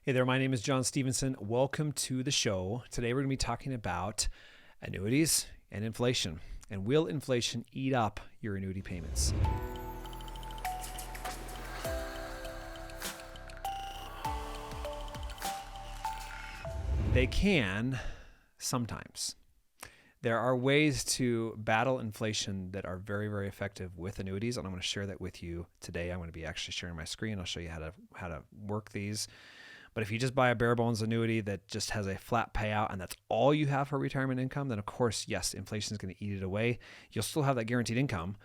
Hey there, my name is John Stevenson. Welcome to the show. Today we're going to be talking about annuities and inflation. And will inflation eat up your annuity payments? They can sometimes. There are ways to battle inflation that are very, very effective with annuities, and I'm going to share that with you today. I'm going to be actually sharing my screen. I'll show you how to work these. But if you just buy a bare bones annuity that just has a flat payout and that's all you have for retirement income, then of course, yes, inflation is going to eat it away. You'll still have that guaranteed income,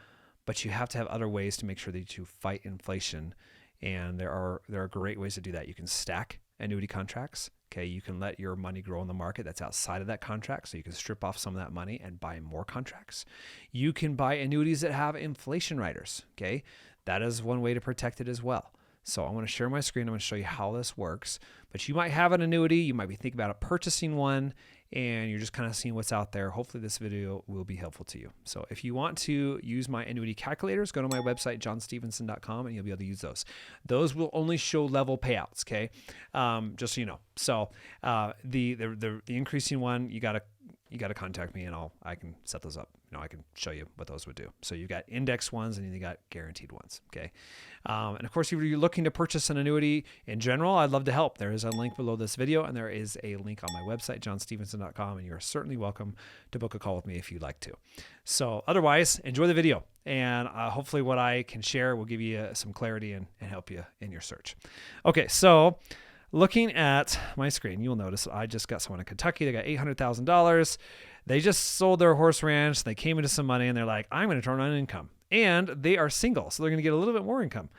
but you have to have other ways to make sure that you fight inflation. And there are great ways to do that. You can stack annuity contracts. Okay, you can let your money grow in the market that's outside of that contract, so you can strip off some of that money and buy more contracts. You can buy annuities that have inflation riders. Okay, that is one way to protect it as well. So I'm going to share my screen. I'm going to show you how this works. But you might have an annuity. You might be thinking about purchasing one, and you're just kind of seeing what's out there. Hopefully this video will be helpful to you. So if you want to use my annuity calculators, go to my website, johnstevenson.com, and you'll be able to use those. Those will only show level payouts, okay? Just so you know. So the increasing one, you got to contact me, and I can set those up. I can show you what those would do. So you got index ones and you got guaranteed ones. Okay. And of course, if you're looking to purchase an annuity in general, I'd love to help. There is a link below this video, and there is a link on my website, johnstevenson.com, and you're certainly welcome to book a call with me if you'd like to. So otherwise, enjoy the video, and hopefully what I can share will give you some clarity and help you in your search. Okay. So looking at my screen, you'll notice I just got someone in Kentucky. They got $800,000. They just sold their horse ranch. They came into some money, and they're like, I'm going to turn on income. And they are single, so they're going to get a little bit more income.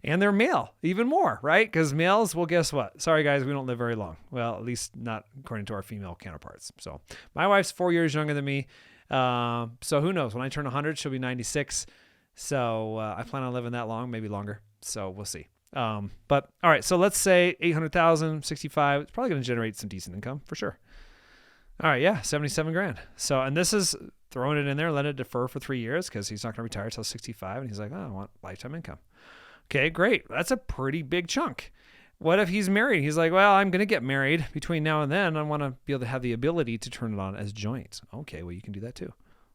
And they're male, even more, right? Because males, well, guess what? Sorry, guys, we don't live very long. Well, at least not according to our female counterparts. So my wife's 4 years younger than me. So who knows? When I turn 100, she'll be 96. So I plan on living that long, maybe longer. So we'll see. But all right, so let's say 800,000, 65, it's probably going to generate some decent income for sure. All right, yeah, 77 grand. So, and this is throwing it in there, let it defer for 3 years because he's not going to retire till 65. And he's like, oh, I want lifetime income. Okay, great. That's a pretty big chunk. What if he's married? He's like, well, I'm going to get married between now and then. I want to be able to have the ability to turn it on as joints. Okay, well, you can do that too.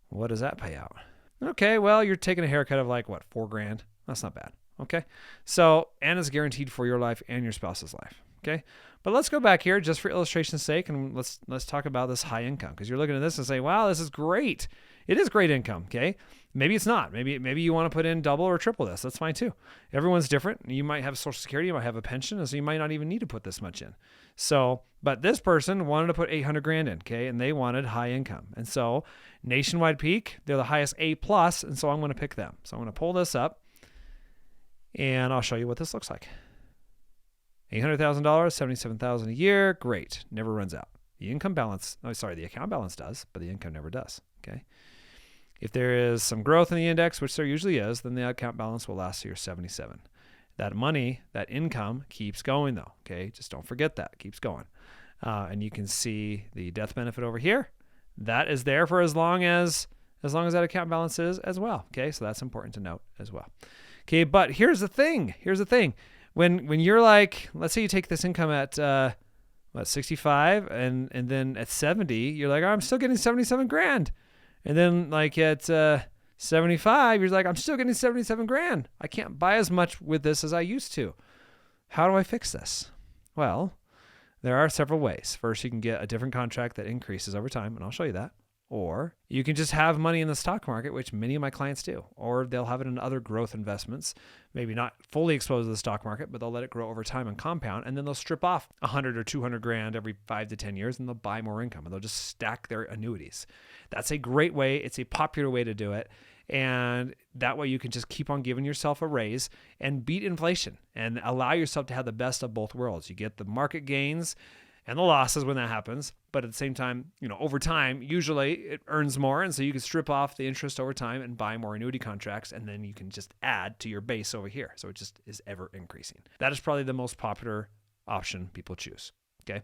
What does that pay out? Okay, well, you're taking a haircut of like, what, 4 grand? That's not bad. Okay, so, and it's guaranteed for your life and your spouse's life. Okay, but let's go back here just for illustration's sake, and let's talk about this high income, because you're looking at this and say, wow, this is great. It is great income. Okay, maybe it's not. Maybe you want to put in double or triple this. That's fine too. Everyone's different. You might have Social Security, you might have a pension, and so you might not even need to put this much in. So, but this person wanted to put 800 grand in. Okay, and they wanted high income, and so Nationwide Peak, they're the highest A+, and so I'm going to pick them. So I'm going to pull this up, and I'll show you what this looks like. $800,000, $77,000 a year. Great. Never runs out. The account balance does, but the income never does. Okay. If there is some growth in the index, which there usually is, then the account balance will last to your 77. That money, that income keeps going though. Okay. Just don't forget that. It keeps going. And you can see the death benefit over here. That is there for as long as that account balance is as well. Okay. So that's important to note as well. Okay. But here's the thing. When you're like, let's say you take this income at 65, and then at 70, you're like, oh, I'm still getting 77 grand. And then like at 75, you're like, I'm still getting 77 grand. I can't buy as much with this as I used to. How do I fix this? Well, there are several ways. First, you can get a different contract that increases over time, and I'll show you that. Or you can just have money in the stock market, which many of my clients do. Or they'll have it in other growth investments, maybe not fully exposed to the stock market, but they'll let it grow over time and compound. And then they'll strip off 100 or 200 grand every 5 to 10 years, and they'll buy more income, and they'll just stack their annuities. That's a great way. It's a popular way to do it. And that way you can just keep on giving yourself a raise and beat inflation and allow yourself to have the best of both worlds. You get the market gains and the losses when that happens. But at the same time, over time, usually it earns more. And so you can strip off the interest over time and buy more annuity contracts. And then you can just add to your base over here. So it just is ever increasing. That is probably the most popular option people choose. Okay.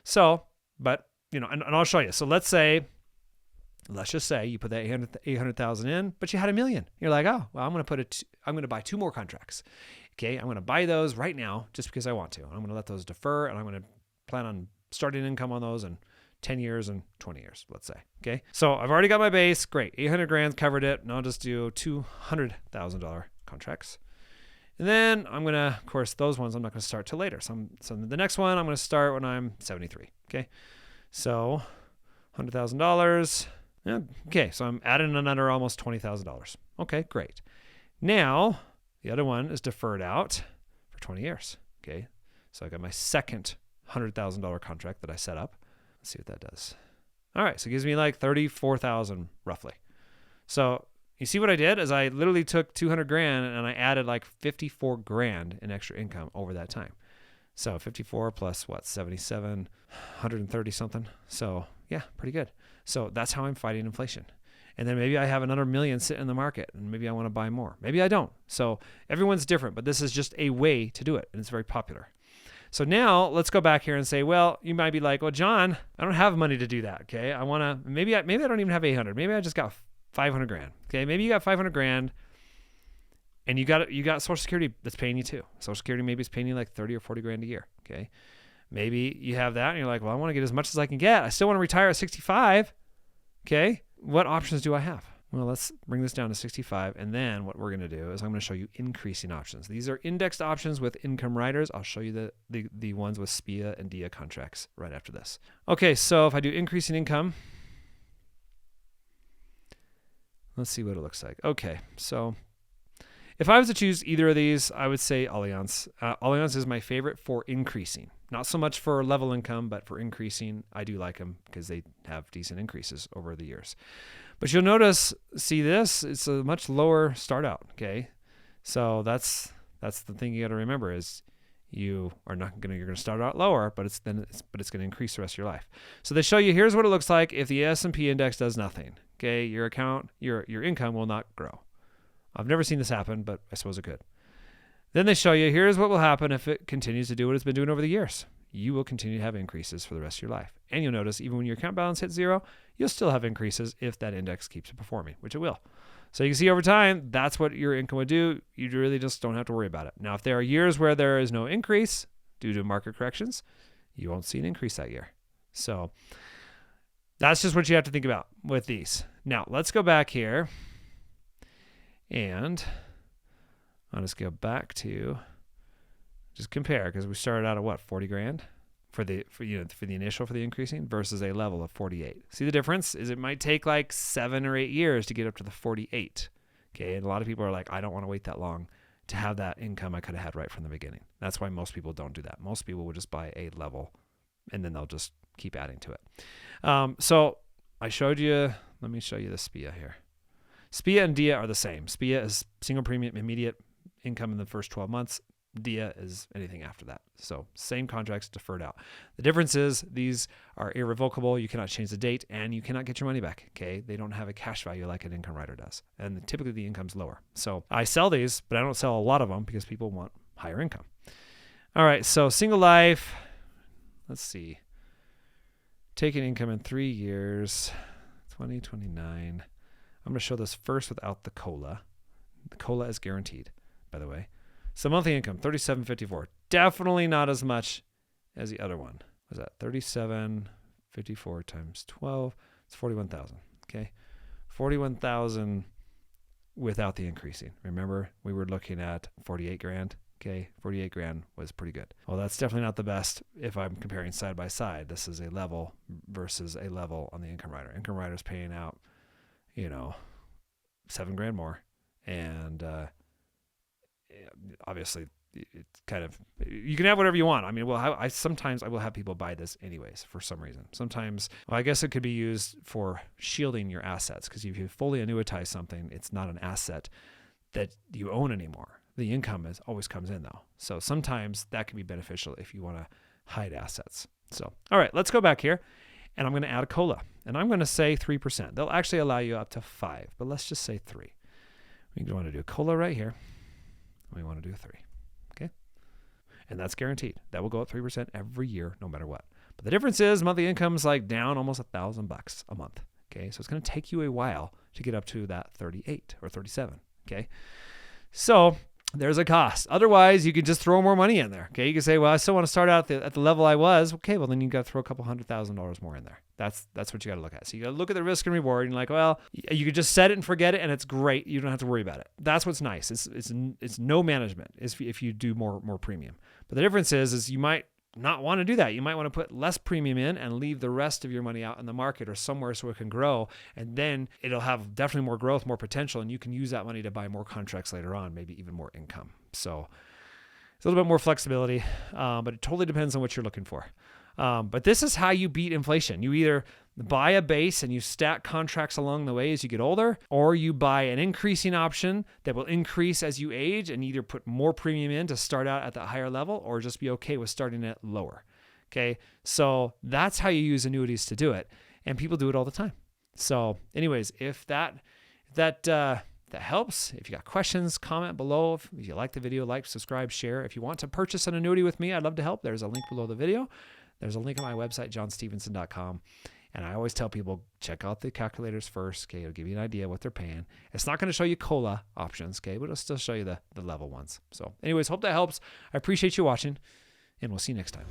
So, but, and I'll show you. So let's say Let's just say you put that 800,000 in, but you had $1 million. You're like, oh, well, I'm going to buy 2 more contracts. Okay, I'm going to buy those right now just because I want to. I'm going to let those defer, and I'm going to plan on starting income on those in 10 years and 20 years, let's say. Okay, so I've already got my base. Great, 800 grand covered it. Now I'll just do $200,000 contracts. And then I'm going to, of course, those ones I'm not going to start till later. So the next one I'm going to start when I'm 73. Okay, so $100,000. Okay, so I'm adding another almost $20,000. Okay, great. Now, the other one is deferred out for 20 years. Okay, so I got my second $100,000 contract that I set up. Let's see what that does. All right, so it gives me like 34,000 roughly. So you see what I did is I literally took 200 grand and I added like 54 grand in extra income over that time. So 54 plus what, 77, 130 something. So yeah, pretty good. So that's how I'm fighting inflation. And then maybe I have another $1 million sitting in the market and maybe I want to buy more. Maybe I don't. So everyone's different, but this is just a way to do it. And it's very popular. So now let's go back here and say, well, you might be like, well, John, I don't have money to do that. Okay. I want to, maybe I don't even have 800. Maybe I just got 500 grand. Okay. Maybe you got 500 grand and you got Social Security that's paying you too. Social Security maybe is paying you like 30 or 40 grand a year. Okay. Maybe you have that and you're like, well, I want to get as much as I can get. I still want to retire at 65. Okay. What options do I have? Well, let's bring this down to 65. And then what we're going to do is I'm going to show you increasing options. These are indexed options with income riders. I'll show you the ones with SPIA and DIA contracts right after this. Okay. So if I do increasing income, let's see what it looks like. Okay. So if I was to choose either of these, I would say Allianz. Allianz is my favorite for increasing. Not so much for level income, but for increasing. I do like them because they have decent increases over the years. But you'll notice, see this, it's a much lower start out, okay? So that's the thing you got to remember is you're going to start out lower, but it's going to increase the rest of your life. So they show you, here's what it looks like if the S&P index does nothing, okay? Your income will not grow. I've never seen this happen, but I suppose it could. Then they show you, here's what will happen if it continues to do what it's been doing over the years. You will continue to have increases for the rest of your life. And you'll notice even when your account balance hits 0, you'll still have increases if that index keeps performing, which it will. So you can see over time, that's what your income would do. You really just don't have to worry about it. Now, if there are years where there is no increase due to market corrections, you won't see an increase that year. So that's just what you have to think about with these. Now, let's go back here. And I'll just go back to just compare because we started out at what, 40 grand for the initial for the increasing versus a level of 48. See the difference is it might take like 7 or 8 years to get up to the 48. Okay. And a lot of people are like, I don't want to wait that long to have that income I could have had right from the beginning. That's why most people don't do that. Most people will just buy a level and then they'll just keep adding to it. So I showed you, let me show you the SPIA here. SPIA and DIA are the same. SPIA is single premium immediate income in the first 12 months. DIA is anything after that. So same contracts deferred out. The difference is these are irrevocable. You cannot change the date and you cannot get your money back. Okay. They don't have a cash value like an income rider does. And typically the income's lower. So I sell these, but I don't sell a lot of them because people want higher income. All right. So single life, let's see. Taking income in 3 years, 2029. I'm going to show this first without the COLA. The COLA is guaranteed, by the way. So monthly income, $37.54. Definitely not as much as the other one. What was that? $37.54 times 12. It's $41,000. Okay, $41,000 without the increasing. Remember, we were looking at 48 grand. Okay, 48 grand was pretty good. Well, that's definitely not the best if I'm comparing side by side. This is a level versus a level on the income rider. Income rider's paying out, $7 grand more. And obviously it's kind of, you can have whatever you want. I mean, sometimes I will have people buy this anyways for some reason. Sometimes, I guess it could be used for shielding your assets because if you fully annuitize something, it's not an asset that you own anymore. The income always comes in though. So sometimes that can be beneficial if you want to hide assets. So, all right, let's go back here and I'm going to add a COLA and I'm going to say 3%. They'll actually allow you up to 5, but let's just say 3. We want to do a COLA right here. We want to do 3. Okay. And that's guaranteed. That will go up 3% every year, no matter what. But the difference is monthly income's like down almost $1,000 a month. Okay, so it's going to take you a while to get up to that 38 or 37. Okay, so there's a cost. Otherwise, you could just throw more money in there. Okay, you can say, well, I still want to start out at the level I was. Okay, well then you got to throw a couple $100,000 more in there. That's what you got to look at. So you got to look at the risk and reward. And you're like, well, you could just set it and forget it, and it's great. You don't have to worry about it. That's what's nice. It's no management if you do more premium. But the difference is you might not want to do that. You might want to put less premium in and leave the rest of your money out in the market or somewhere so it can grow. And then it'll have definitely more growth, more potential, and you can use that money to buy more contracts later on, maybe even more income. So it's a little bit more flexibility, but it totally depends on what you're looking for. But this is how you beat inflation. You either buy a base and you stack contracts along the way as you get older, or you buy an increasing option that will increase as you age and either put more premium in to start out at that higher level or just be okay with starting it lower. Okay, so that's how you use annuities to do it, and people do it all the time. So anyways, if that helps, if you got questions, comment below. If you like the video, like, subscribe, share. If you want to purchase an annuity with me, I'd love to help. There's a link below the video. There's a link on my website, johnstevenson.com. And I always tell people, check out the calculators first. Okay, it'll give you an idea what they're paying. It's not going to show you COLA options, okay, but it'll still show you the level ones. So anyways, hope that helps. I appreciate you watching, and we'll see you next time.